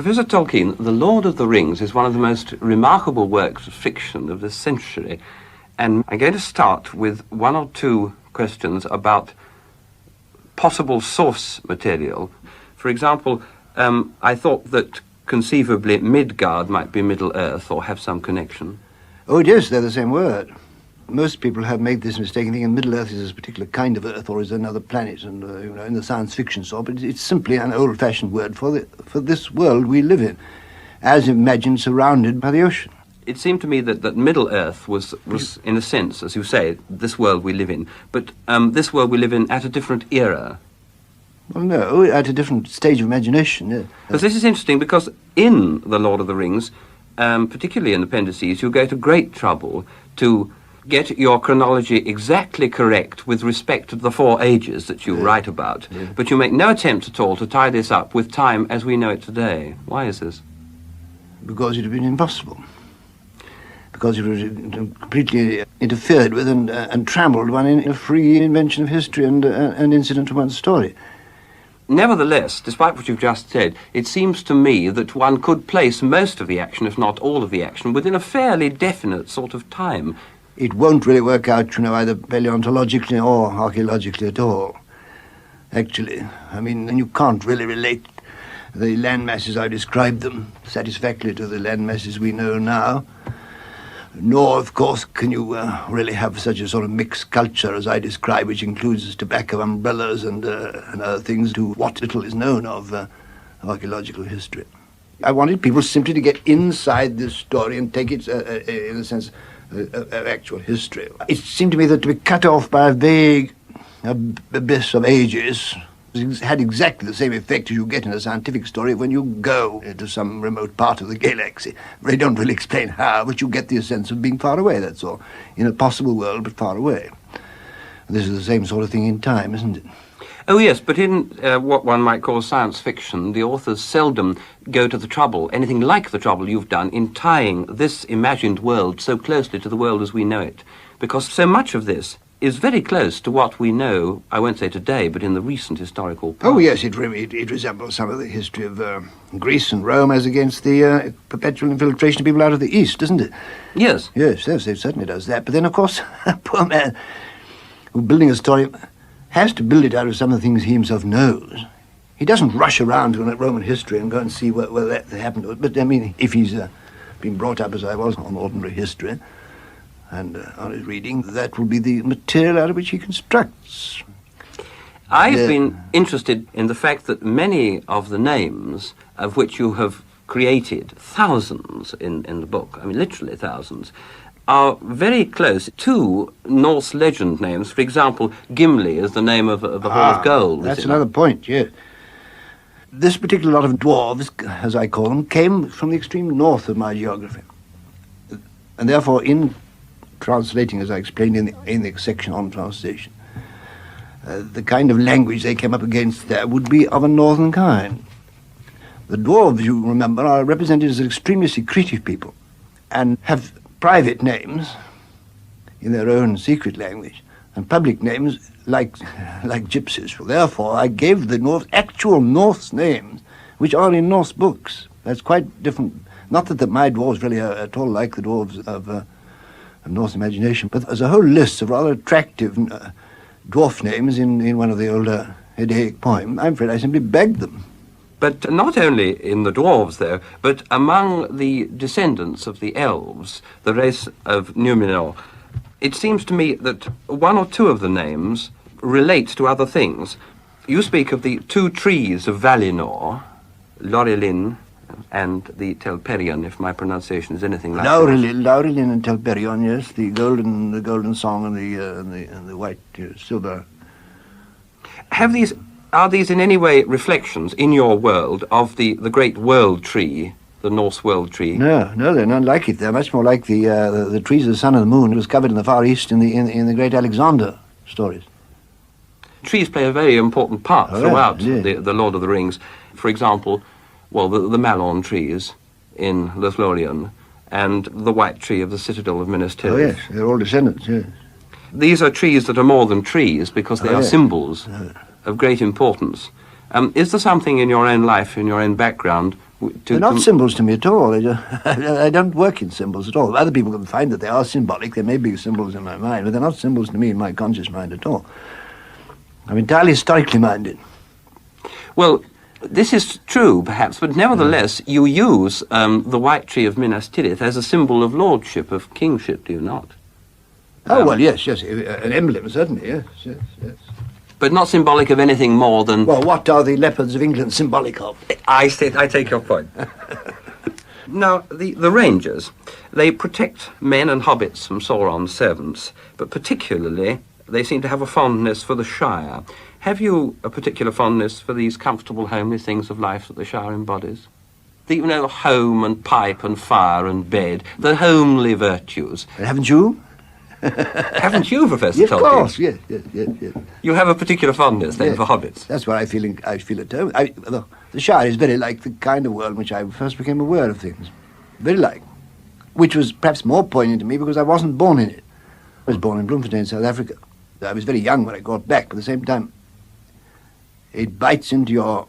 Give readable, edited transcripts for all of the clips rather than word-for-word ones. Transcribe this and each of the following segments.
Professor Tolkien, The Lord of the Rings is one of the most remarkable works of fiction of this century. And I'm going to start with one or two questions about possible source material. For example, I thought that conceivably Midgard might be Middle-earth or have some connection. Oh, it is. They're the same word. Most people have made this mistake and thinking Middle-earth is a particular kind of Earth or is another planet, and in the science fiction sort. But it's simply an old-fashioned word for this world we live in, as imagined surrounded by the ocean. It seemed to me that Middle-earth was, in a sense, as you say, this world we live in. But this world we live in at a different era. Well, no, at a different stage of imagination, yeah. But this is interesting because in The Lord of the Rings, particularly in Appendices, you go to great trouble to get your chronology exactly correct with respect to the 4 ages that you write about. Yeah. But you make no attempt at all to tie this up with time as we know it today. Why is this? Because it would have been impossible. Because it was completely interfered with and trammeled one in a free invention of history and an incident to one's story. Nevertheless, despite what you've just said, it seems to me that one could place most of the action, if not all of the action, within a fairly definite sort of time. It won't really work out, either paleontologically or archaeologically at all, actually. I mean, you can't really relate the land masses I described them satisfactorily to the land masses we know now. Nor, of course, can you really have such a sort of mixed culture as I describe, which includes tobacco umbrellas and other things, to what little is known of archaeological history. I wanted people simply to get inside this story and take it, in a sense, of actual history. It seemed to me that to be cut off by a vague abyss of ages had exactly the same effect as you get in a scientific story when you go to some remote part of the galaxy. They don't really explain how, but you get the sense of being far away, that's all. In a possible world, but far away. This is the same sort of thing in time, isn't it? Oh, yes, but in what one might call science fiction, the authors seldom go to the trouble, anything like the trouble you've done, in tying this imagined world so closely to the world as we know it. Because so much of this is very close to what we know, I won't say today, but in the recent historical past. Oh, yes, it resembles some of the history of Greece and Rome as against the perpetual infiltration of people out of the East, doesn't it? Yes. Yes, it certainly does that. But then, of course, a poor man who's building a story has to build it out of some of the things he himself knows. He doesn't rush around to Roman history and go and see what that happened. But, I mean, if he's been brought up as I was on ordinary history and on his reading, that will be the material out of which he constructs. I've been interested in the fact that many of the names of which you have created, thousands in the book, I mean literally thousands, are very close to Norse legend names. For example, Gimli is the name of a ball of gold. That's another point, yes. This particular lot of dwarves, as I call them, came from the extreme north of my geography. And therefore, in translating, as I explained in the section on translation, the kind of language they came up against there would be of a northern kind. The dwarves, you remember, are represented as an extremely secretive people and have private names in their own secret language and public names like gypsies. Therefore, I gave the Norse actual Norse names, which are in Norse books. That's quite different. Not that my dwarves really are at all like the dwarves of Norse imagination, but there's a whole list of rather attractive dwarf names in one of the older Heidaic poems. I'm afraid I simply begged them. But not only in the dwarves, though, but among the descendants of the elves, the race of Numenor, it seems to me that one or two of the names relate to other things. You speak of the 2 trees of Valinor, Laurelin and the Telperion, if my pronunciation is anything like that. Laurelin and Telperion, yes, the golden song and the white silver. Are these in any way reflections in your world of the great world tree, the Norse world tree? No, they're not like it. They're much more like the trees of the sun and the moon. It was covered in the Far East in the great Alexander stories. Trees play a very important part throughout the Lord of the Rings. For example, the Malorn trees in Lothlorien and the white tree of the citadel of Minas Tirith. Oh, yes, they're all descendants, yes. These are trees that are more than trees because they are symbols of great importance. Is there something in your own life, in your own background, They're not symbols to me at all. I don't work in symbols at all. Other people can find that they are symbolic. They may be symbols in my mind, but they're not symbols to me in my conscious mind at all. I'm entirely historically minded. Well, this is true, perhaps, but nevertheless, you use the white tree of Minas Tirith as a symbol of lordship, of kingship, do you not? Oh, well, yes, an emblem, certainly, yes. But not symbolic of anything more than... Well, what are the leopards of England symbolic of? I take your point. Now, the Rangers, they protect men and hobbits from Sauron's servants, but particularly they seem to have a fondness for the Shire. Have you a particular fondness for these comfortable, homely things of life that the Shire embodies? You know, home and pipe and fire and bed, the homely virtues. Haven't you? Haven't you, Professor Yes, Tolkien? of course, yes. You have a particular fondness, then, for hobbits? That's what I feel at home. The Shire is very like the kind of world in which I first became aware of things. Very like. Which was perhaps more poignant to me because I wasn't born in it. I was born in Bloemfontein, South Africa. I was very young when I got back, but at the same time, it bites into your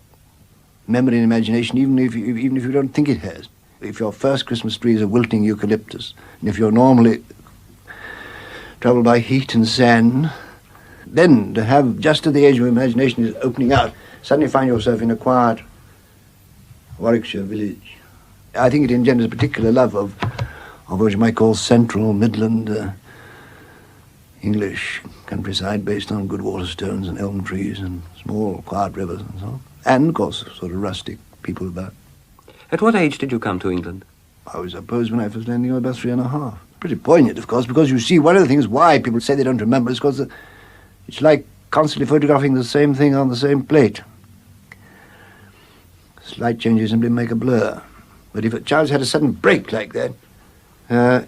memory and imagination even if you don't think it has. If your first Christmas tree is a wilting eucalyptus, and if you're normally troubled by heat and sand, then to have, just at the age of imagination is opening out, suddenly find yourself in a quiet Warwickshire village. I think it engenders a particular love of what you might call central Midland English countryside based on good waterstones and elm trees and small quiet rivers and so on. And, of course, sort of rustic people about. At what age did you come to England? I suppose when I was landing, I was about 3.5. Pretty poignant, of course, because you see, one of the things why people say they don't remember is because it's like constantly photographing the same thing on the same plate. Slight changes simply make a blur. But if a child's had a sudden break like that,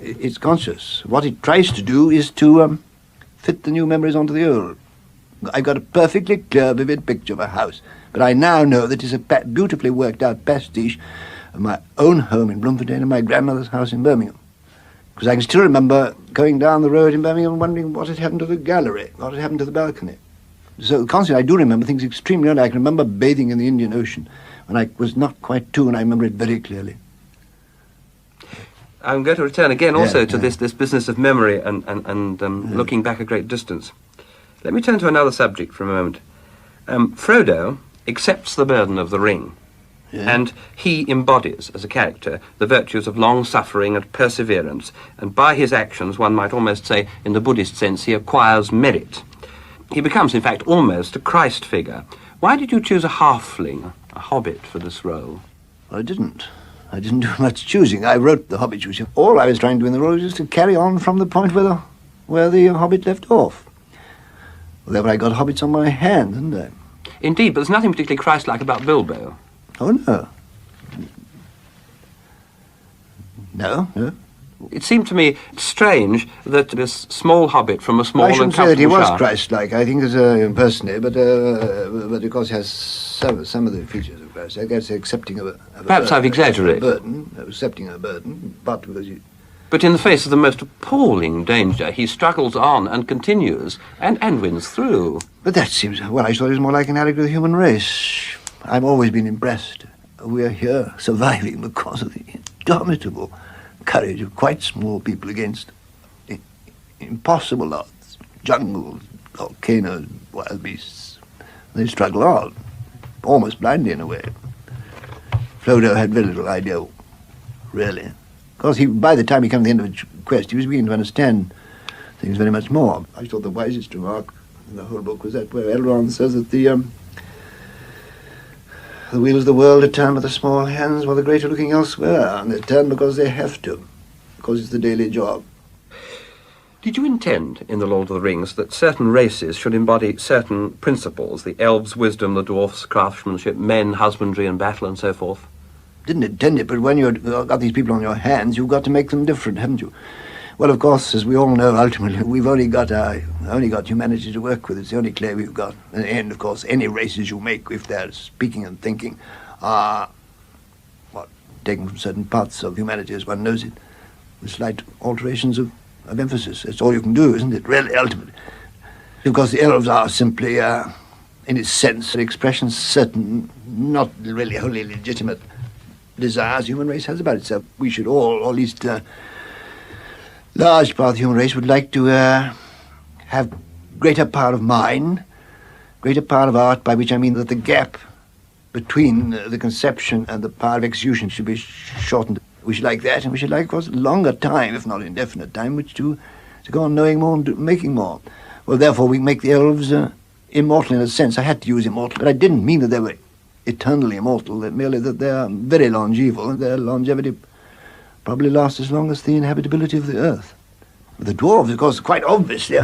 it's conscious. What it tries to do is to fit the new memories onto the old. I've got a perfectly clear, vivid picture of a house, but I now know that it's a beautifully worked out pastiche of my own home in Bloemfontein and my grandmother's house in Birmingham. Because I can still remember going down the road in Birmingham and wondering what had happened to the gallery, what had happened to the balcony. So constantly I do remember things extremely early. I can remember bathing in the Indian Ocean when I was not quite 2, and I remember it very clearly. I'm going to return again also to this business of memory and looking back a great distance. Let me turn to another subject for a moment. Frodo accepts the burden of the ring. Yeah. And he embodies, as a character, the virtues of long-suffering and perseverance, and by his actions, one might almost say, in the Buddhist sense, he acquires merit. He becomes, in fact, almost a Christ figure. Why did you choose a halfling, a hobbit, for this role? I didn't do much choosing. I wrote the Hobbit choosing. All I was trying to do in the role was just to carry on from the point where the Hobbit left off. Well, therefore I got hobbits on my hands, didn't I? Indeed, but there's nothing particularly Christ-like about Bilbo. Oh, no. No. It seemed to me strange that this small hobbit from a small I shouldn't and say that he comfortable was shire... Christ-like. I think it's personally, but of course he has some of the features of Christ. I guess accepting of a Perhaps burden, I've exaggerated. Accepting a burden, but because you... But in the face of the most appalling danger, he struggles on and continues and wins through. But that seems... Well, I thought it was more like an allegory of the human race. I've always been impressed. We are here surviving because of the indomitable courage of quite small people against impossible odds. Jungles, volcanoes, wild beasts. They struggle on, almost blindly in a way. Frodo had very little idea, really. Because by the time he came to the end of the quest, he was beginning to understand things very much more. I thought the wisest remark in the whole book was that where Elrond says that the wheels of the world are turned by the small hands while the great are looking elsewhere, and they turn because they have to, because it's the daily job. Did you intend, in The Lord of the Rings, that certain races should embody certain principles, the elves' wisdom, the dwarfs' craftsmanship, men, husbandry and battle and so forth? Didn't intend it, but when you've got these people on your hands, you've got to make them different, haven't you? Well, of course, as we all know, ultimately, we've only got humanity to work with. It's the only clay we've got. And, of course, any races you make, if they're speaking and thinking, are, taken from certain parts of humanity as one knows it, with slight alterations of emphasis. That's all you can do, isn't it, really, ultimately? Because the elves are simply, in its sense, an expression certain, not really wholly legitimate desires the human race has about itself. We should all, or at least a large part of the human race, would like to have greater power of mind, greater power of art, by which I mean that the gap between the conception and the power of execution should be shortened. We should like that, and we should like, of course, longer time, if not indefinite time, which to go on knowing more and making more. Well, therefore, we make the elves immortal in a sense. I had to use immortal, but I didn't mean that they were eternally immortal, merely that they are very longeval, and their longevity probably lasts as long as the inhabitability of the earth. The dwarves, of course, quite obviously,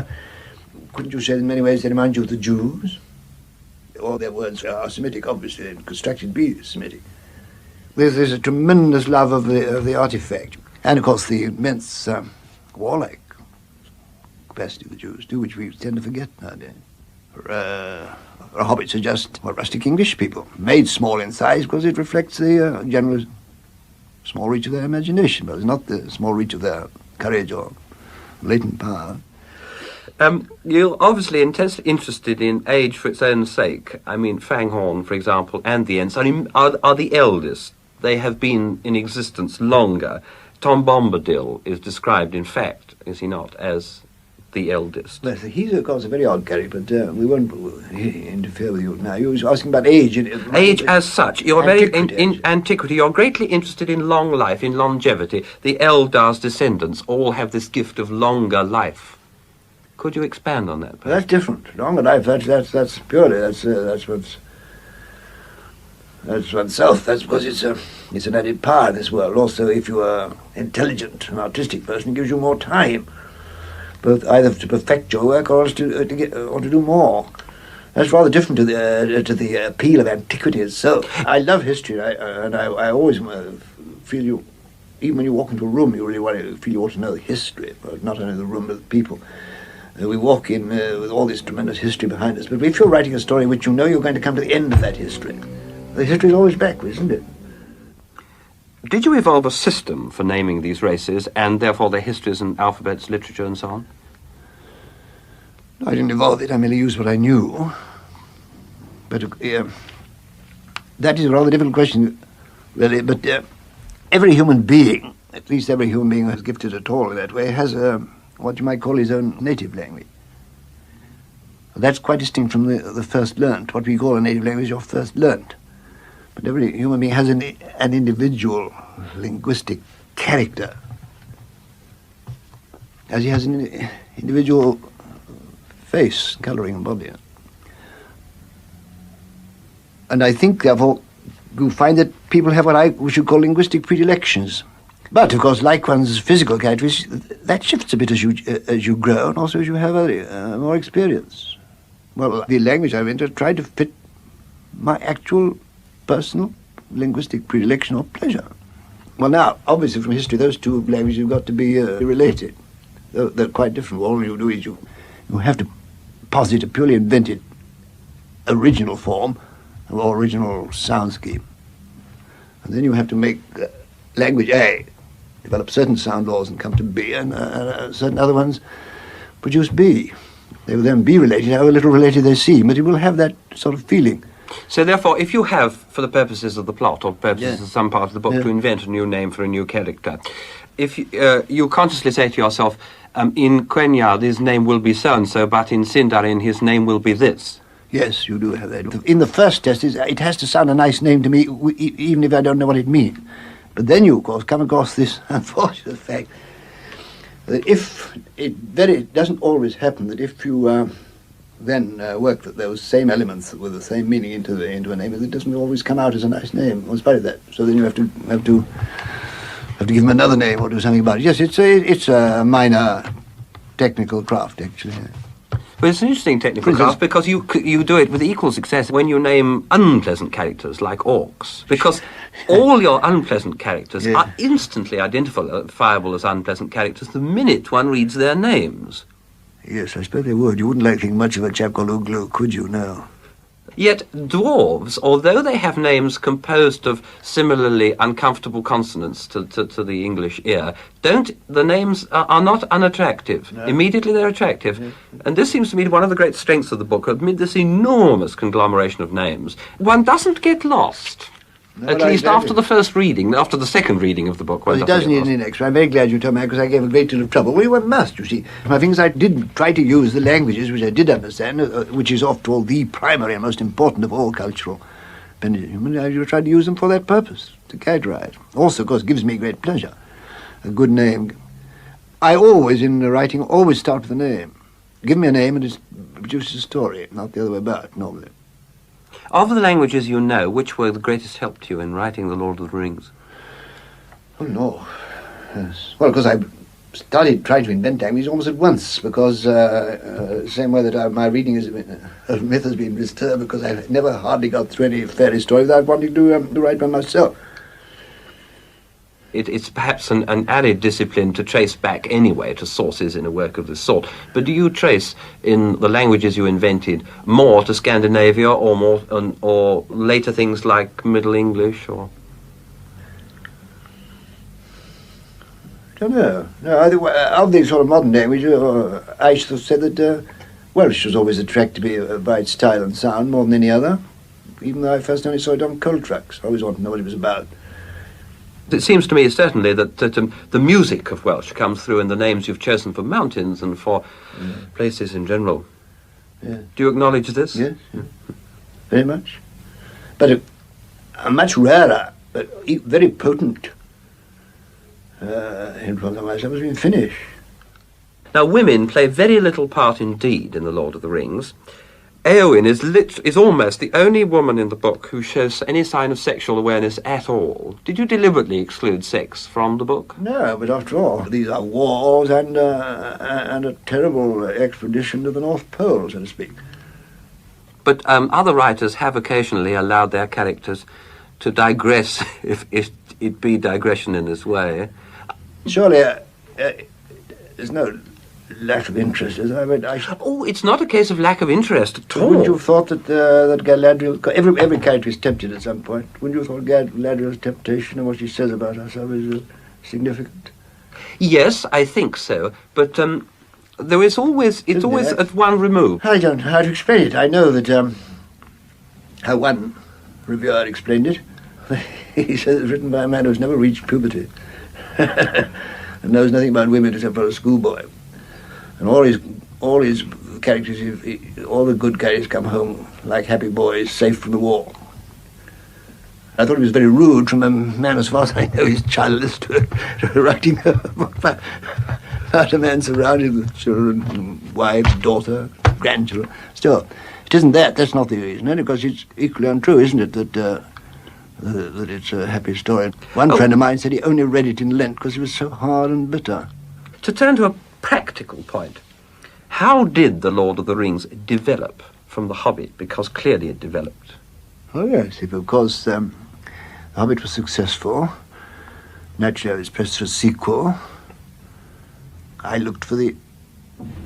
couldn't you say in many ways they remind you of the Jews? All their words are Semitic, obviously, and constructed be Semitic. There's a tremendous love of the artifact, and of course the immense warlike capacity of the Jews too, which we tend to forget nowadays. Hobbits are just rustic English people, made small in size because it reflects the general small reach of their imagination, but it's not the small reach of their courage or latent power. You're obviously intensely interested in age for its own sake. I mean, Fanghorn, for example, and the Ents are the eldest. They have been in existence longer. Tom Bombadil is described, in fact, is he not, as the eldest? Well, he's, of course, a very odd character, but we won't interfere with you now. You were asking about age. Age as such. You're antiquity, very in antiquity. You're greatly interested in long life, in longevity. The Eldar's descendants all have this gift of longer life. Could you expand on that? Well, that's different. Longer life. That's purely. That's oneself. That's because it's an added power in this world. Also, if you are intelligent, an artistic person, it gives you more time, both either to perfect your work or else to do more. That's rather different to the appeal of antiquity itself. I love history, and I always feel you. Even when you walk into a room, you really want to feel you ought to know the history, but not only the room but the people. We walk in with all this tremendous history behind us, but if you're writing a story which you know you're going to come to the end of that history, the history is always backwards, isn't it? Did you evolve a system for naming these races, and therefore their histories and alphabets, literature, and so on? I didn't evolve it. I merely used what I knew. But that is a rather difficult question, really. But every human being, at least every human being who is gifted at all in that way, has what you might call his own native language. That's quite distinct from the first learnt. What we call a native language is your first learnt. But every human being has an individual linguistic character, as he has an individual face, colouring, and body. And I think, therefore, you find that people have what we should call linguistic predilections. But, of course, like one's physical characteristics, that shifts a bit as you grow, and also as you have more experience. Well, the language I've entered tried to fit my actual personal linguistic predilection or pleasure. Well, now, obviously from history, those two languages have got to be related. They're quite different. All you do is you have to posit a purely invented original form or original sound scheme. And then you have to make language A develop certain sound laws and come to B, and certain other ones produce B. They will then be related, however little related they seem, but it will have that sort of feeling. So therefore, if you have, for the purposes of the plot or purposes Yeah. of some part of the book, Yeah. to invent a new name for a new character, if you consciously say to yourself, in Quenya his name will be so-and-so, but in Sindarin his name will be this. Yes, you do have that. In the first test, it has to sound a nice name to me, even if I don't know what it means. But then you, of course, come across this unfortunate fact that if it doesn't always happen that if you then work those same elements with the same meaning into a name, it doesn't always come out as a nice name, in spite of that. So then you have to give him another name or do something about it. Yes, it's a minor technical craft, actually. But it's an interesting technical craft because you do it with equal success when you name unpleasant characters like orcs, because all your unpleasant characters Yeah. are instantly identifiable as unpleasant characters the minute one reads their names. Yes, I suppose they would. You wouldn't like to think much of a chap called Uglu, could you? No. Yet dwarves, although they have names composed of similarly uncomfortable consonants to the English ear, the names are not unattractive. No. Immediately they're attractive. And this seems to me one of the great strengths of the book, amid this enormous conglomeration of names. One doesn't get lost. No, At no, least exactly. after the first reading, after the second reading of the book. Well, it does need an index. I'm very glad you told me, because I gave a great deal of trouble. Well, you must, you see. My things, I did try to use the languages which I did understand, which is, after all, the primary and most important of all cultural appendages. I tried to use them for that purpose, to characterize. Also, of course, gives me great pleasure. A good name. I always, in writing, always start with a name. Give me a name and it produces a story, not the other way about, normally. Of the languages you know, which were the greatest help to you in writing The Lord of the Rings? Oh, no. Yes. Well, because I started trying to invent languages almost at once, because same way that my reading of myth has been disturbed, because I never hardly got through any fairy story without wanting to write one myself. It's perhaps an added discipline to trace back anyway to sources in a work of this sort. But do you trace in the languages you invented more to Scandinavia or more or later things like Middle English or? I don't know. No, of the sort of modern language, I should have said that Welsh was always attracted me by its style and sound more than any other, even though I first only saw it on coal trucks. I always wanted to know what it was about. It seems to me certainly that the music of Welsh comes through in the names you've chosen for mountains and for places in general. Yeah. Do you acknowledge this? Yes, very much. But a much rarer, but very potent influence on myself has been Finnish. Now, women play very little part indeed in The Lord of the Rings. Éowyn is almost the only woman in the book who shows any sign of sexual awareness at all. Did you deliberately exclude sex from the book? No, but after all, these are wars and a terrible expedition to the North Pole, so to speak. But other writers have occasionally allowed their characters to digress, if it be digression in this way. Surely there's no lack of interest, is there? Oh, it's not a case of lack of interest at all. Wouldn't you have thought that Galadriel... Every character is tempted at some point. Wouldn't you have thought Galadriel's temptation and what she says about herself is significant? Yes, I think so. But there is always... It's always at one remove. I don't know how to explain it. I know that how one reviewer explained it. He says it's written by a man who's never reached puberty and knows nothing about women except for a schoolboy. And all his characters, all the good characters come home like happy boys, safe from the war. I thought it was very rude from a man, as far as I know, is childless, to writing about a man surrounded with children, wife, daughter, grandchildren. Still, it isn't that. That's not the reason. Only because it's equally untrue, isn't it, that it's a happy story. One friend of mine said he only read it in Lent because it was so hard and bitter. To turn to a practical point, how did The Lord of the Rings develop from The Hobbit? Because clearly it developed. Oh, yes, if of course The Hobbit was successful. Naturally, I was pressed for a sequel. I looked for the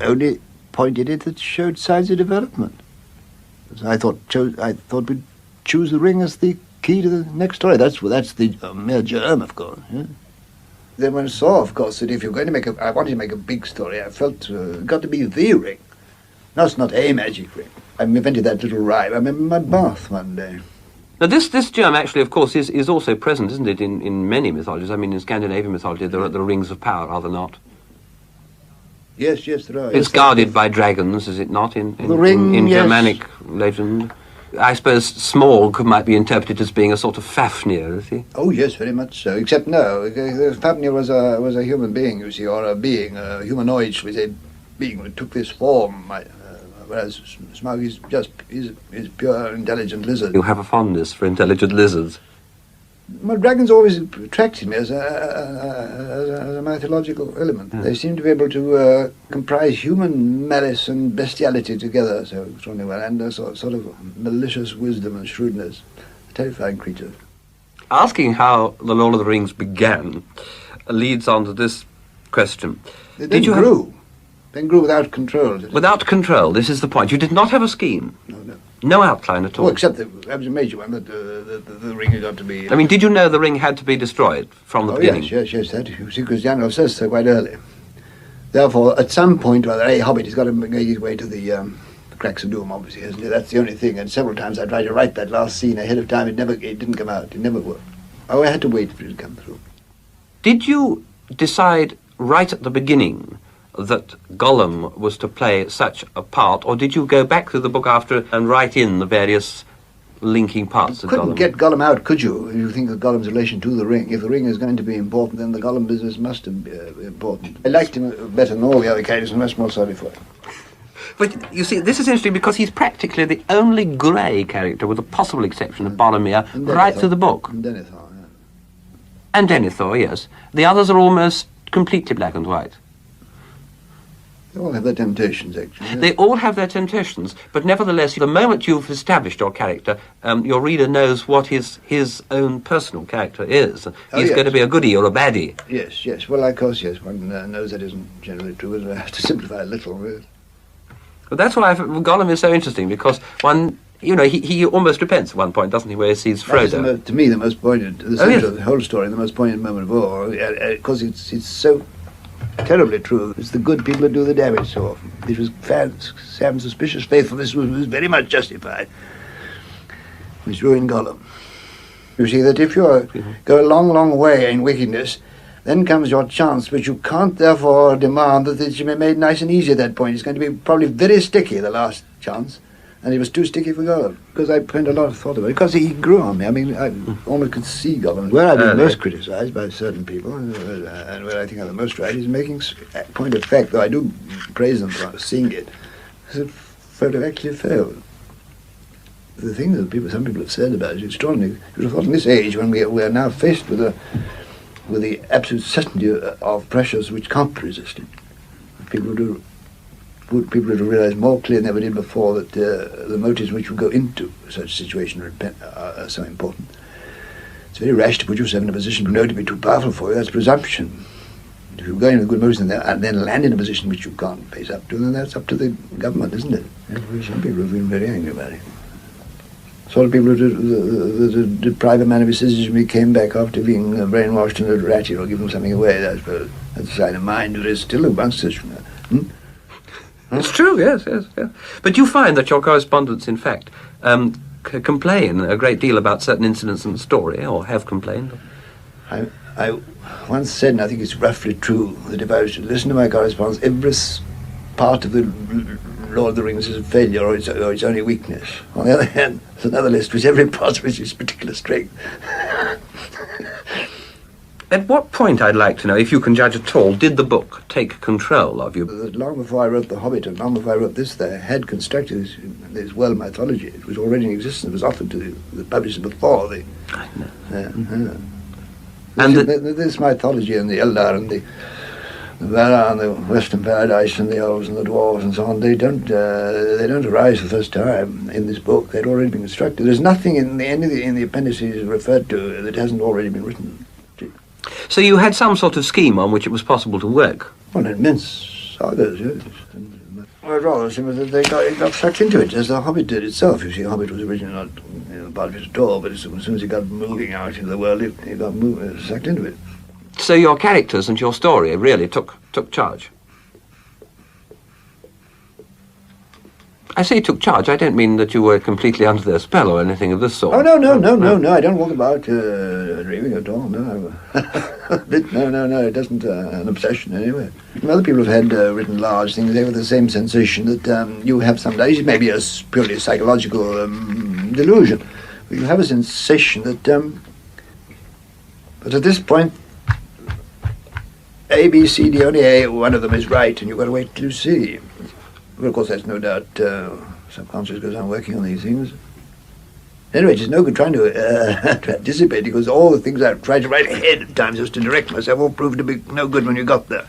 only point in it that showed signs of development. So I thought we'd choose the ring as the key to the next story. That's the mere germ, of course. Yeah. Then when I saw, of course, that if you're going to I wanted to make a big story, I felt it got to be the ring. No, it's not a magic ring. I invented that little rhyme. I remember my bath one day. Now, this germ actually, of course, is also present, isn't it, in many mythologies? I mean, in Scandinavian mythology, there are the rings of power, are there not? Yes, there are. It's guarded by dragons, is it not, in yes. Germanic legend? I suppose Smaug might be interpreted as being a sort of Fafnir, is he? Oh, yes, very much so. Except no, Fafnir was a human being, you see, or a being, a humanoid, shall we say, being who took this form. Whereas Smaug is pure intelligent lizard. You have a fondness for intelligent lizards. Well, dragons always attracted me as a mythological element. They seem to be able to comprise human malice and bestiality together so extraordinarily well, and a sort of malicious wisdom and shrewdness. Terrifying creatures. Asking how The Lord of the Rings began leads on to this question. They then grew without control. Without control, this is the point. You did not have a scheme. No. No outline at all. Oh, except that was a major one, that the ring had got to be... I mean, did you know the ring had to be destroyed from the beginning? Yes, that. You see, because Janov says so quite early. Therefore, at some point or other, a hobbit has got to make his way to the cracks of doom, obviously, hasn't it? That's the only thing. And several times I tried to write that last scene ahead of time. It didn't come out. It never worked. Oh, I had to wait for it to come through. Did you decide right at the beginning that Gollum was to play such a part, or did you go back through the book after and write in the various linking parts of Gollum? You couldn't get Gollum out, could you? If you think of Gollum's relation to the ring. If the ring is going to be important, then the Gollum business must be important. I liked him better than all the other characters, and much more sorry for him. But you see, this is interesting because he's practically the only grey character, with the possible exception of Boromir, right through the book. And Denethor, yeah. And Denethor, yes. The others are almost completely black and white. They all have their temptations, actually. Yes. They all have their temptations, but nevertheless, the moment you've established your character, your reader knows what his own personal character is. He's going to be a goodie or a baddie. Yes, yes. Well, of course, yes. One knows that isn't generally true, but I have to simplify a little. Yes. But that's why Gollum is so interesting, because he almost repents at one point, doesn't he, where he sees Frodo. To me, the most poignant, the centre of the whole story, the most poignant moment of all, because it's so terribly true. It's the good people who do the damage so often. It was Sam's suspicious faithfulness was very much justified, which ruined Gollum. You see that if you go a long, long way in wickedness, then comes your chance, which you can't therefore demand that it should be made nice and easy at that point. It's going to be probably very sticky, the last chance. And it was too sticky for Gollum, because I spent a lot of thought about it, because he grew on me. I mean, I almost could see Gollum. Where I've been most criticised by certain people, and where I think I'm the most right, is making point of fact, though I do praise them for seeing it, is that Frodo actually failed. The thing that some people have said about it is extraordinary. You would have thought in this age, when we are now faced with the absolute certainty of pressures which can't be resisted, people would realize more clearly than ever did before that the motives which would go into such a situation are so important. It's very rash to put yourself in a position you know to be too powerful for you. That's presumption. If you go in with good motives and then land in a position which you can't face up to, then that's up to the government, isn't it? Some people have been very angry about it. Sort of people that deprive a man of his citizenship when he came back after being brainwashed and a ratty or give him something away. That's a sign of mind. There is still amongst such. It's true, yes. But you find that your correspondents, in fact, complain a great deal about certain incidents in the story, or have complained? I once said, and I think it's roughly true, that if I was to listen to my correspondence, every part of the Lord of the Rings is a failure or its only weakness. On the other hand, there's another list which every part of which is particular strength. At what point, I'd like to know, if you can judge at all, did the book take control of you? Long before I wrote The Hobbit and long before I wrote this, they had constructed this world mythology. It was already in existence. It was offered to the publishers before. I know. And this mythology and the Eldar and the Valar and the Western Paradise and the elves and the dwarves and so on, they don't arise for the first time in this book. They'd already been constructed. There's nothing in the appendices referred to that hasn't already been written. So you had some sort of scheme on which it was possible to work? Well, immense sagas, yes. Well, rather similar that they got sucked into it, as The Hobbit did itself. You see, Hobbit was originally not part of it at all, but as soon as it got moving out into the world, it got sucked into it. So your characters and your story really took charge? I say took charge. I don't mean that you were completely under their spell or anything of this sort. Oh, no. I don't walk about dreaming at all, no. No, it isn't an obsession anyway. Other people have had written large things there with the same sensation that you have some days. It may be a purely psychological delusion. But you have a sensation that, but at this point, A, B, C, D, only A, one of them is right, and you've got to wait till you see. Well, of course, there's no doubt subconscious goes on working on these things. Anyway, it's no good trying to anticipate, because all the things I've tried to write ahead at times just to direct myself all proved to be no good when you got there.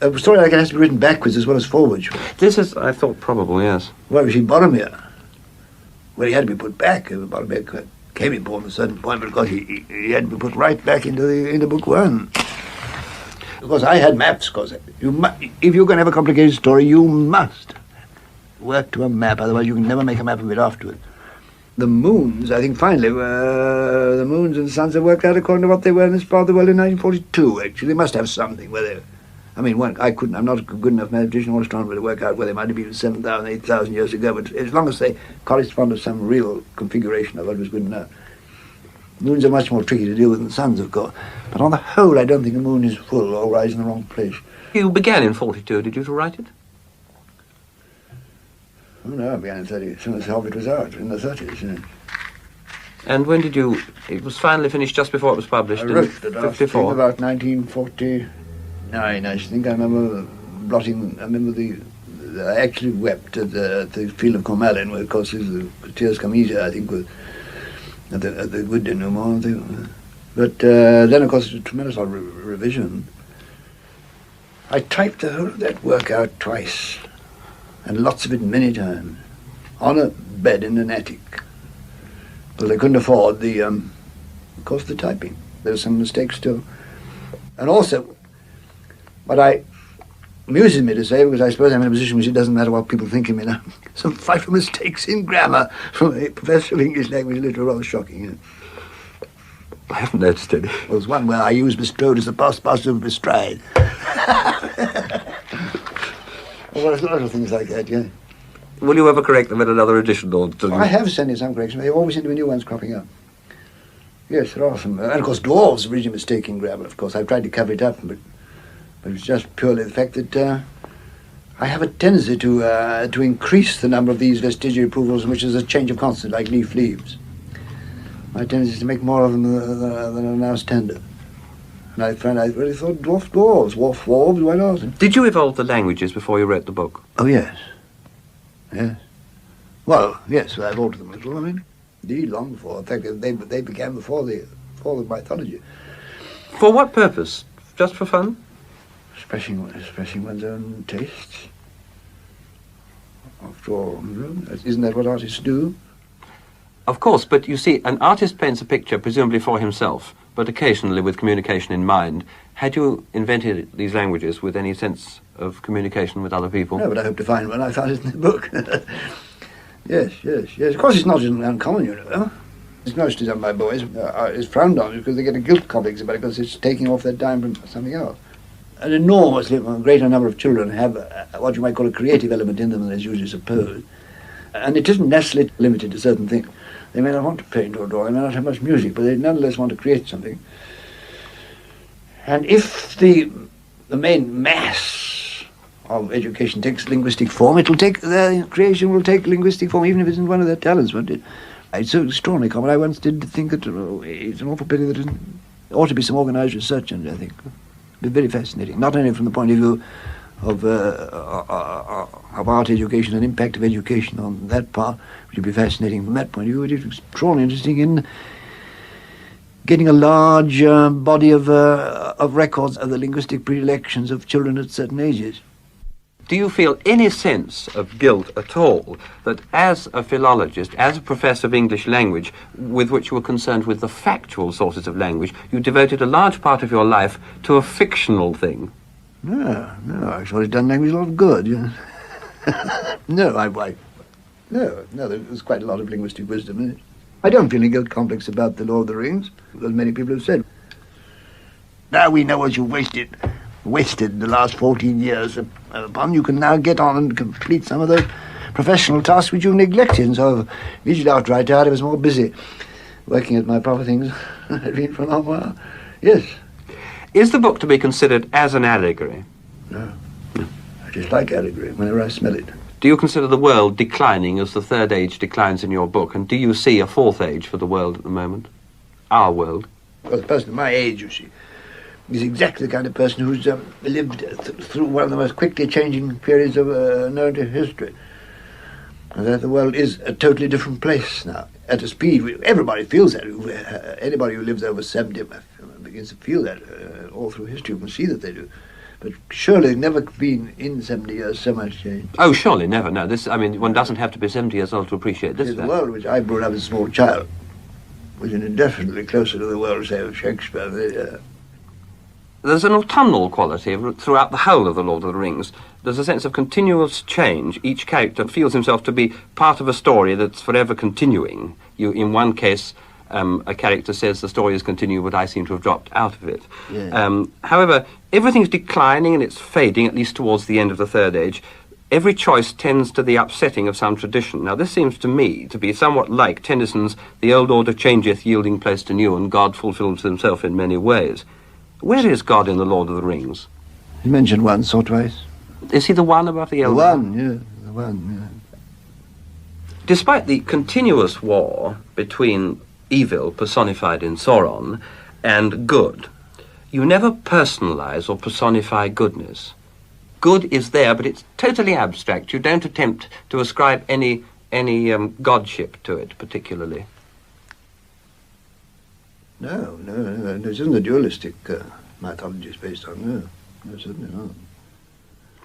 A story like that has to be written backwards as well as forwards. This is, I thought, probable, yes. Well, you see, Boromir, well, he had to be put back. Boromir came important at a certain point, but of course he had to be put right back into book one. Of course, I had maps, because if you're going to have a complicated story, you must work to a map, otherwise you can never make a map of it afterwards. The moons, I think, finally, the moons and suns have worked out according to what they were in this part of the world in 1942, actually. They must have something where they I mean, I'm not a good enough mathematician or astronomer to work out whether they might have been 7,000, 8,000 years ago, but as long as they correspond to some real configuration of it was good enough. Moons are much more tricky to deal with than suns, of course. But on the whole, I don't think the moon is full or rise in the wrong place. You began in 42, did you, to write it? Oh, no, I began in 30, as soon as half it was out, in the 30s. You know. And when did you... It was finally finished just before it was published, I in wrote it 54? about 1949, I think. I remember blotting... I remember I actually wept at the field of Cornwallen, where, of course, the tears come easier, I think, with... At the good denouement. But then, of course, a tremendous lot of revision. I typed the whole of that work out twice, and lots of it many times, on a bed in an attic, because I couldn't afford the typing. There were some mistakes still. And also, what amuses me to say, because I suppose I'm in a position which it doesn't matter what people think of me now, some frightful mistakes in grammar from a professor of English language literature, rather shocking. You know. I haven't noticed any. There was one where I used bestrode as the past participle of bestride. Well, there's a lot of things like that, yeah. Will you ever correct them in another edition? Or I have sent in some corrections. There always seem to be new ones cropping up. Yes, there are some. And of course, dwarves are really mistaking grammar, of course. I've tried to cover it up, but it's just purely the fact that I have a tendency to increase the number of these vestigial approvals, which is a change of consonant, like leaf leaves. My tendency is to make more of them than are now standard. And I really thought dwarves, why not? Did you evolve the languages before you wrote the book? Oh, yes. Yes. Well, yes, I've altered them as well, I mean. Indeed, long before. In fact, they began before the mythology. For what purpose? Just for fun? Expressing one's own tastes. After all, isn't that what artists do? Of course, but you see, an artist paints a picture presumably for himself, but occasionally with communication in mind. Had you invented these languages with any sense of communication with other people? No, but I hope to find one. I found it in the book. Yes. Of course, it's not uncommon, you know. It's mostly done by boys. It's frowned on because they get a guilt complex about it because it's taking off their time from something else. An enormously greater number of children have what you might call a creative element in them than is usually supposed. And it isn't necessarily limited to certain things. They may not want to paint or draw, they may not have much music, but they nonetheless want to create something. And if the main mass of education takes linguistic form, their creation will take linguistic form, even if it isn't one of their talents, won't it? It's so extraordinarily common. I once did think that it's an awful pity that there ought to be some organised research in it, I think. It'd be very fascinating, not only from the point of view of art education and impact of education on that part, which would be fascinating from that point of view. It is extraordinarily interesting in getting a large body of records of the linguistic predilections of children at certain ages. Do you feel any sense of guilt at all that as a philologist, as a professor of English language, with which you were concerned with the factual sources of language, you devoted a large part of your life to a fictional thing? No, I thought it's done language a lot of good. Yeah. No, there's quite a lot of linguistic wisdom in it. I don't feel a guilt complex about the Lord of the Rings, as many people have said. Now we know what you wasted the last 14 years upon. You can now get on and complete some of those professional tasks which you've neglected. And so immediately after I died, I was more busy working at my proper things than I'd been for a long while. Yes. Is the book to be considered as an allegory? No. I just like allegory whenever I smell it. Do you consider the world declining as the third age declines in your book? And do you see a fourth age for the world at the moment? Our world? Well, the person of my age, you see, is exactly the kind of person who's lived through one of the most quickly changing periods of known to history. And that the world is a totally different place now, at a speed. Everybody feels that. Anybody who lives over 70 begins to feel that all through history. You can see that they do. But surely there's never been in 70 years so much change. Oh, surely never. No, one doesn't have to be 70 years old to appreciate this. The world which I brought up as a small child was indefinitely closer to the world, say, of Shakespeare. There's an autumnal quality throughout the whole of The Lord of the Rings. There's a sense of continuous change. Each character feels himself to be part of a story that's forever continuing. You, in one case, a character says the story is continuing, but I seem to have dropped out of it. Yeah. However, everything's declining and it's fading, at least towards the end of the Third Age. Every choice tends to the upsetting of some tradition. Now, this seems to me to be somewhat like Tennyson's "The old order changeth, yielding place to new, and God fulfills himself in many ways." Where is God in The Lord of the Rings? He's mentioned once or twice. Is he the one above the The elder? one, yeah, the one, yeah. Despite the continuous war between evil, personified in Sauron, and good, you never personalize or personify goodness. Good is there, but it's totally abstract. You don't attempt to ascribe any godship to it, particularly. No, this isn't a dualistic mythology it's based on, no, certainly not.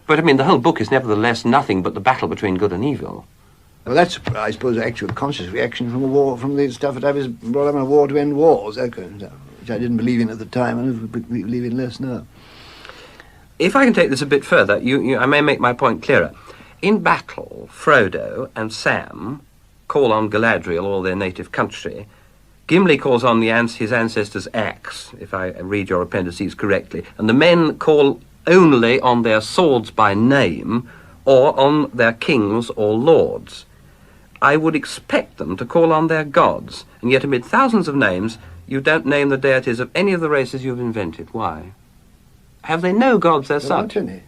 But, I mean, the whole book is nevertheless nothing but the battle between good and evil. Well, that's, I suppose, an actual conscious reaction from the war, from the stuff that I was brought up in a war to end wars, that kind of stuff, which I didn't believe in at the time and believe in less now. If I can take this a bit further, I may make my point clearer. In battle, Frodo and Sam call on Galadriel or their native country. Gimli calls on his ancestors' axe, if I read your appendices correctly, and the men call only on their swords by name or on their kings or lords. I would expect them to call on their gods, and yet amid thousands of names, you don't name the deities of any of the races you've invented. Why? Have they no gods as There aren't such? any.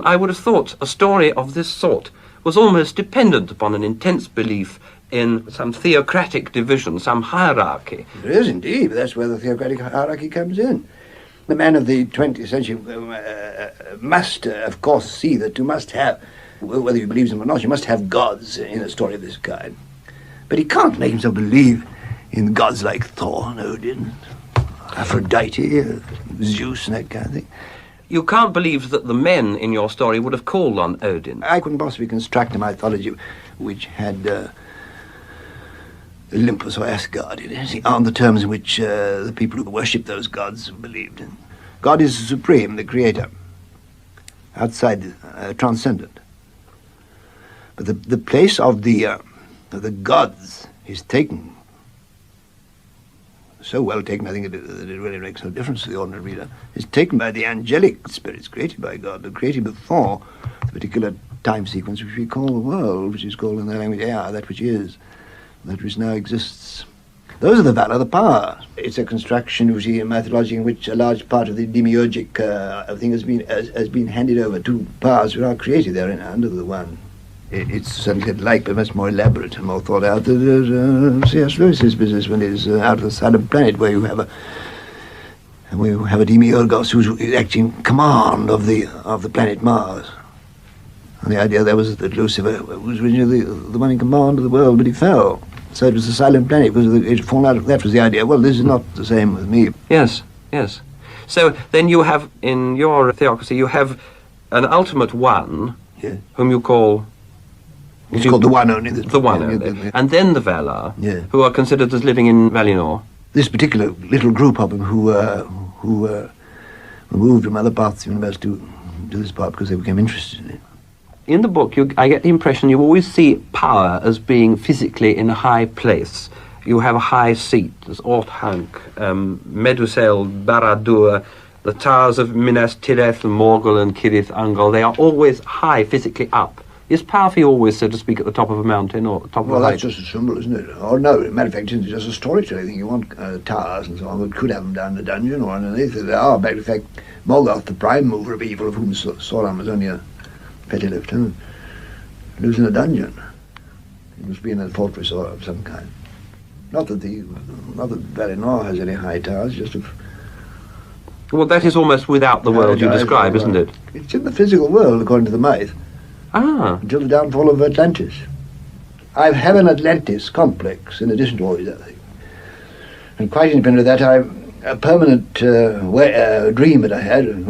I would have thought a story of this sort was almost dependent upon an intense belief in some theocratic division, some hierarchy. There is indeed, but that's where the theocratic hierarchy comes in. The man of the 20th century must, of course, see that you must have, whether he believes in them or not, you must have gods in a story of this kind. But he can't make himself believe in gods like Thor and Odin, Aphrodite, Zeus and that kind of thing. You can't believe that the men in your story would have called on Odin. I couldn't possibly construct a mythology which had Olympus or Asgard in it, on the terms in which the people who worship those gods believed in. God is supreme, the creator, outside, transcendent. But the place of the gods is taken, so well taken, I think that it really makes no difference to the ordinary reader, is taken by the angelic spirits created by God, the created before the particular time sequence which we call the world, which is called in their language Ea, that which is, that which now exists. Those are the valor, the power. It's a construction, you see, in mythology in which a large part of the demiurgic thing has been handed over to powers which are created therein under the one. It's certainly like, but much more elaborate and more thought out than C.S. Lewis's business when it's out of the silent planet, where you have a demiurgos who's acting in command of the planet Mars. And the idea there was that Lucifer was originally the one in command of the world, but he fell. So it was a silent planet because it had fallen out of that was the idea. Well, this is not the same with me. Yes, yes. So then you have, in your theocracy, you have an ultimate one, Yeah. whom you call... It's called the one only. The one only. And then the Valar, Yeah. who are considered as living in Valinor. This particular little group of them who were moved from other parts of the universe to this part because they became interested in it. In the book, I get the impression you always see power as being physically in a high place. You have a high seat. There's Orthanc, Medusel, Barad-dûr, the towers of Minas Tirith, Morgul and Cirith Ungol. They are always high, physically up. Is power for you always, so to speak, at the top of a mountain or top of a height? Well, that's just a symbol, isn't it? Or no, as a matter of fact, it's just a storytelling thing. You want towers and so on, but could have them down the dungeon or underneath. They are, in fact, Morgoth, the prime mover of evil, of whom Sauron was only a petty lieutenant, lives in a dungeon. He must be in a fortress or of some kind. Not that Valinor has any high towers, just of... Well, that is almost without the world you describe, isn't it? It's in the physical world, according to the myth, until the downfall of Atlantis. I have an Atlantis complex, in addition to all these other things. And quite independent of that, a permanent dream that I had,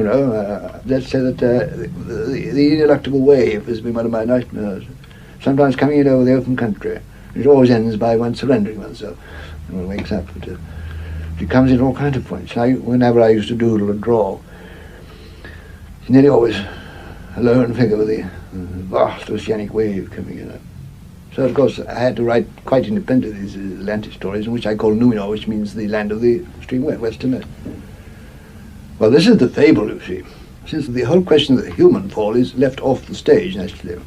let's say that the ineluctable wave has been one of my nightmares, sometimes coming in over the open country. It always ends by one surrendering oneself when one wakes up. But it comes in all kinds of points. Whenever I used to doodle and draw, nearly always a lone figure with the vast oceanic wave coming in. So, of course, I had to write quite independently these Atlantic stories, which I call Numenor, which means the land of the extreme western. Well, this is the fable, you see. Since the whole question of the human fall is left off the stage, naturally.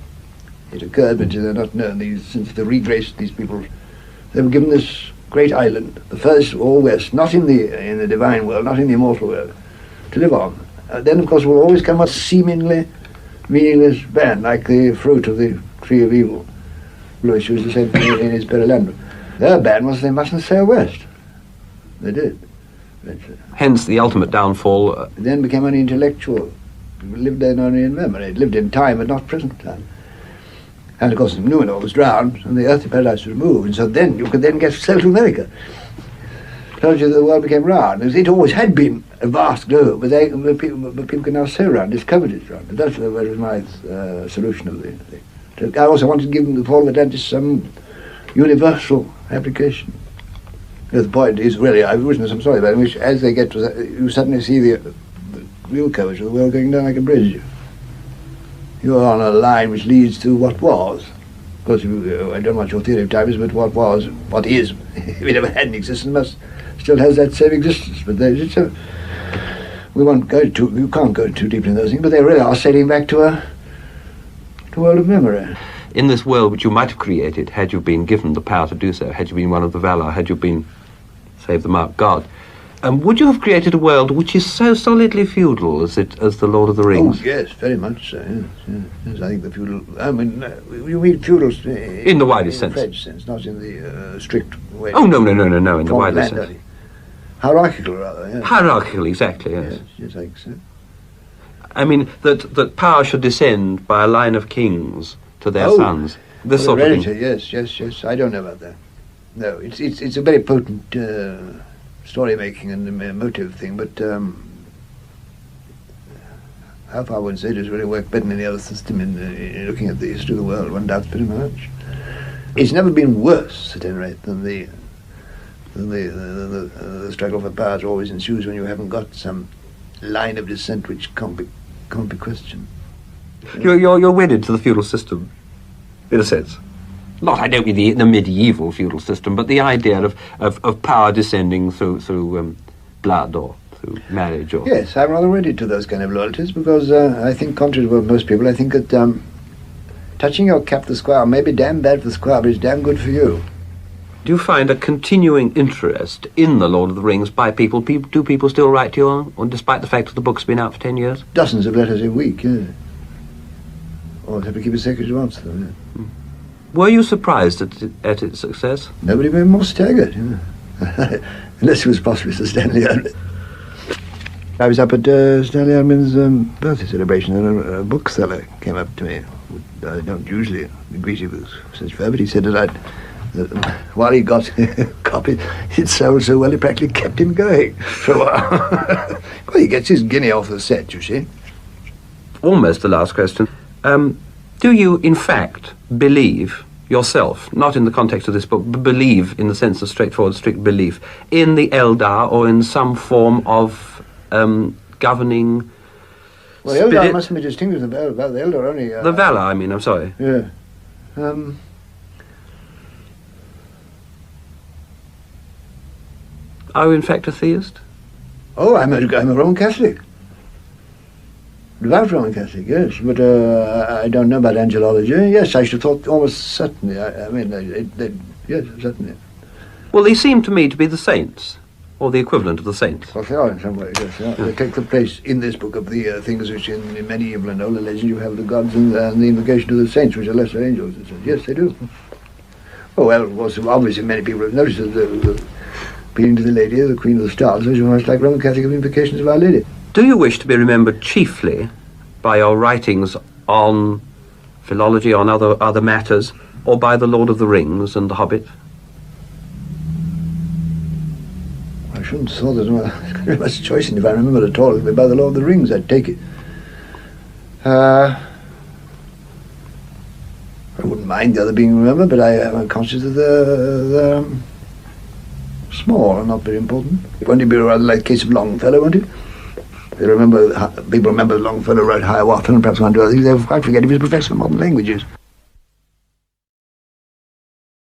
It occurred, but they're not known. Since they regraced these people, they were given this great island, the first all west, not in the divine world, not in the immortal world, to live on. Then, of course, will always come a seemingly meaningless band, like the fruit of the tree of evil. Lewis used the same thing in his Perilandum. Their ban was they mustn't sail west. They did. Hence the ultimate downfall. Then became an intellectual. People lived there only in memory. It lived in time, but not present time. And of course, Numenor was drowned, and the earthly paradise was removed, and so then you could then get sail to America. Told you the world became round. It always had been a vast globe, but people can now sail round, discovered it round. And that's was my solution of the thing. I also wanted to give them the fall of Atlantis some universal application. The point is really, I've written some story about it, in which as they get to that, you suddenly see the real curvature of the world going down like a bridge. You're on a line which leads to what was. Of course, I don't want your theory of time is, but what was, what is, if it ever had an existence, still has that same existence. But we won't go too, you can't go too deeply in those things, but they really are sailing back to a world of memory. In this world which you might have created, had you been given the power to do so, had you been one of the Valar, had you been, save the mark, God, would you have created a world which is so solidly feudal as the Lord of the Rings? Oh, yes, very much so, yes. I think the feudal, I mean, you mean feudal in the widest sense. In the French sense, not in the strict way. Oh, no, in the widest sense. Only. Hierarchical, rather, yes. Hierarchical, exactly, yes. Yes, I think so. I mean, that power should descend by a line of kings to their sons. This sort of thing. Yes. I don't know about that. No, it's a very potent story making and emotive thing, but how far one say does really work better than any other system in looking at the history of the world, one doubts pretty much. It's never been worse, at any rate, than the struggle for power always ensues when you haven't got some line of descent which can't be questioned. You're wedded to the feudal system, in a sense. Not, I don't mean the medieval feudal system, but the idea of power descending through blood or through marriage. Or yes, I'm rather wedded to those kind of loyalties because I think, contrary to most people, I think that touching your cap to the squire may be damn bad for the squire, but it's damn good for you. Do you find a continuing interest in The Lord of the Rings by people? Do people still write to you, despite the fact that the book's been out for 10 years? Dozens of letters a week, yeah. Or have to keep a secret to answer them, yeah. Were you surprised at its success? Nobody was more staggered, yeah. Unless it was possibly Sir Stanley Ermin. I was up at Stanley Ermin's birthday celebration, and a bookseller came up to me. I don't usually greet him with such fervour, but he said that while he got a copy, it sold so well he practically kept him going for a while. Well, he gets his guinea off the set, you see. Almost the last question. Do you, in fact, believe yourself, not in the context of this book, but believe in the sense of straightforward, strict belief, in the Eldar or in some form of governing well, the Eldar mustn't be distinguished from the Valar. The Eldar only... the Valar, I mean, I'm sorry. Yeah. Are you in fact a theist? Oh, I'm a Roman Catholic. Devout Roman Catholic, yes, but I don't know about angelology. Yes, I should have thought almost certainly. Yes, certainly. Well, they seem to me to be the saints, or the equivalent of the saints. Well, they are in some ways, yes. Yeah. They take the place in this book of the things which in medieval and older legends you have the gods and the invocation of the saints, which are lesser angels. Yes, they do. Oh, well, of course, obviously many people have noticed that the appealing to the Lady, the Queen of the Stars, which is much like Roman Catholic invocations of Our Lady. Do you wish to be remembered chiefly by your writings on philology, on other matters, or by The Lord of the Rings and The Hobbit? I shouldn't have thought there was very much choice, and if I remember at all, it would be by The Lord of the Rings, I'd take it. I wouldn't mind the other being remembered, but I am conscious of the small and not very important. Won't it be rather like the case of Longfellow, won't it? People remember Longfellow wrote Hiawatha and perhaps one or two other things. They quite forget he was a professor of modern languages.